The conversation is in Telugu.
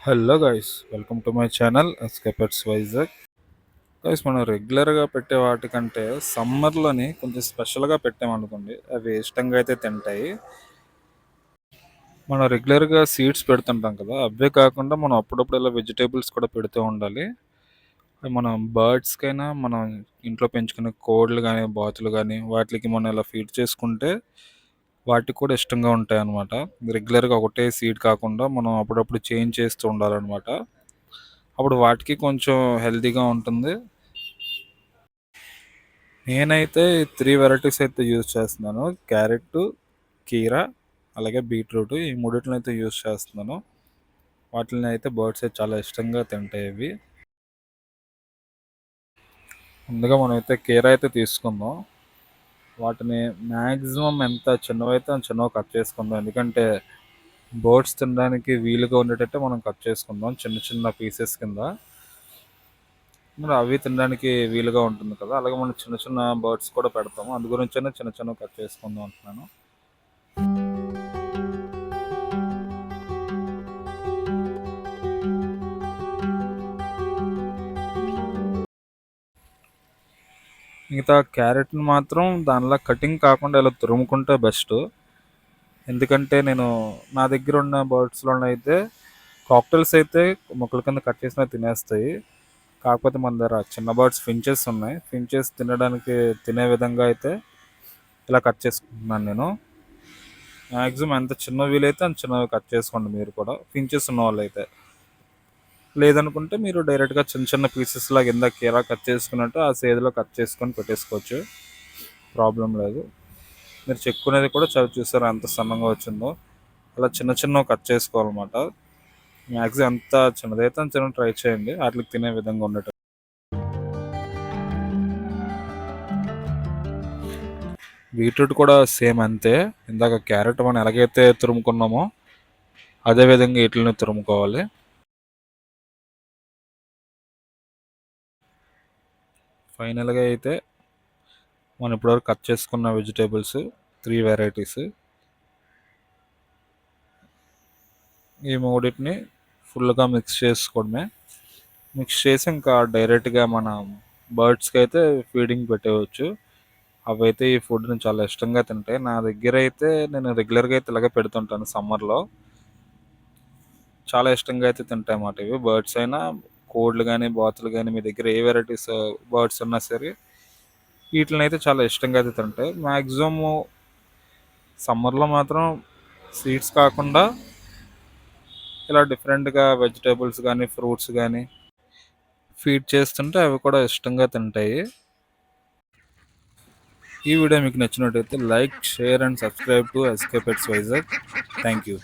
Hello guys, welcome to my channel ఎస్కేపెట్స్ వైజాగ్. గైస్, మనం రెగ్యులర్గా పెట్టే వాటికంటే సమ్మర్లోని కొంచెం స్పెషల్గా పెట్టామనుకోండి, అవి ఇష్టంగా అయితే తింటాయి. మనం రెగ్యులర్గా సీడ్స్ పెడుతుంటాం కదా, అవే కాకుండా మనం అప్పుడప్పుడు ఇలా వెజిటేబుల్స్ కూడా పెడుతూ ఉండాలి. అవి మనం బర్డ్స్కైనా, మనం ఇంట్లో పెంచుకునే కోళ్ళు కానీ బాతులు కానీ వాటికి మనం ఇలా ఫీడ్ చేసుకుంటే వాటికి కూడా ఇష్టంగా ఉంటాయి అన్నమాట. రెగ్యులర్గా ఒకటే సీడ్ కాకుండా మనం అప్పుడప్పుడు చేంజ్ చేస్తూ ఉండాలన్నమాట. అప్పుడు వాటికి కొంచెం హెల్తీగా ఉంటుంది. నేనైతే 3 వెరైటీస్ అయితే యూజ్ చేస్తున్నాను. క్యారెట్, కీరా, అలాగే బీట్రూట్, ఈ మూడిటిని అయితే యూజ్ చేస్తున్నాను. వాటిని అయితే బర్డ్స్ అయితే చాలా ఇష్టంగా తింటాయి ఇవి. ముందుగా మనమైతే కీరా అయితే తీసుకుందాం. వాటిని మ్యాక్సిమం ఎంత చిన్నవైతే అంత చిన్నవి కట్ చేసుకుందాం. ఎందుకంటే బర్డ్స్ తినడానికి వీలుగా ఉండేటట్టు మనం కట్ చేసుకుందాం చిన్న చిన్న పీసెస్ కింద. మరి అవి తినడానికి వీలుగా ఉంటుంది కదా, అలాగే మనం చిన్న చిన్న బర్డ్స్ కూడా పెడతాము. అందు గురించైనా చిన్న చిన్నవి కట్ చేసుకుందాం అంటున్నాను. మిగతా క్యారెట్ని మాత్రం దానిలా కటింగ్ కాకుండా ఇలా తురుముకుంటే బెస్ట్. ఎందుకంటే నేను నా దగ్గర ఉన్న బర్డ్స్లోనే అయితే కాక్టైల్స్ అయితే ముక్కల కింద కట్ చేసినా తినేస్తాయి. కాకపోతే మన దగ్గర చిన్న బర్డ్స్ ఫించెస్ ఉన్నాయి. ఫించెస్ తినడానికి తినే విధంగా అయితే ఇలా కట్ చేసుకుంటున్నాను నేను. మ్యాక్సిమం ఎంత చిన్న వీలైతే అంత చిన్నవి కట్ చేసుకోండి మీరు కూడా, ఫించెస్ ఉన్న వాళ్ళు అయితే. లేదనుకుంటే మీరు డైరెక్ట్గా చిన్న చిన్న పీసెస్ లాగా ఇందాక ఎలా కట్ చేసుకున్నట్టు ఆ సైజులో కట్ చేసుకొని పెట్టేసుకోవచ్చు, ప్రాబ్లం లేదు. మీరు చెక్కునేది కూడా చూసారా ఎంత సన్నంగా వచ్చిందో. అలా చిన్న చిన్నవి కట్ చేసుకోవాలన్నమాట. మ్యాక్సిమం ఎంత చిన్నదైతే అంత చిన్న ట్రై చేయండి వాటికి తినే విధంగా ఉండేటట్టు. బీట్రూట్ కూడా సేమ్ అంతే. ఇందాక క్యారెట్ మనం ఎలాగైతే తురుముకున్నామో అదే విధంగా వీటిని తురుముకోవాలి. ఫైనల్గా అయితే మనం ఇప్పటివరకు కట్ చేసుకున్న వెజిటేబుల్స్ 3 వెరైటీస్, ఈ మూడింటిని ఫుల్గా మిక్స్ చేసుకోవడమే. మిక్స్ చేసి ఇంకా డైరెక్ట్గా మనం బర్డ్స్కి అయితే ఫీడింగ్ పెట్టేయచ్చు. అవైతే ఈ ఫుడ్ని చాలా ఇష్టంగా తింటాయి. నా దగ్గర అయితే నేను రెగ్యులర్గా అయితే ఇలాగే పెడుతుంటాను సమ్మర్లో. చాలా ఇష్టంగా అయితే తింటాయి అన్నమాట ఇవి. బర్డ్స్ అయినా, కోళ్ళు కానీ బాతులు కానీ, మీ దగ్గర ఏ వెరైటీస్ బర్డ్స్ ఉన్నా సరే వీటిని అయితే చాలా ఇష్టంగా అయితే తింటాయి. మ్యాక్సిమం సమ్మర్లో మాత్రం సీడ్స్ కాకుండా ఇలా డిఫరెంట్గా వెజిటేబుల్స్ కానీ ఫ్రూట్స్ కానీ ఫీడ్ చేస్తుంటే అవి కూడా ఇష్టంగా తింటాయి. ఈ వీడియో మీకు నచ్చినట్టయితే like, share and subscribe to SK pets Vizag. Thank you.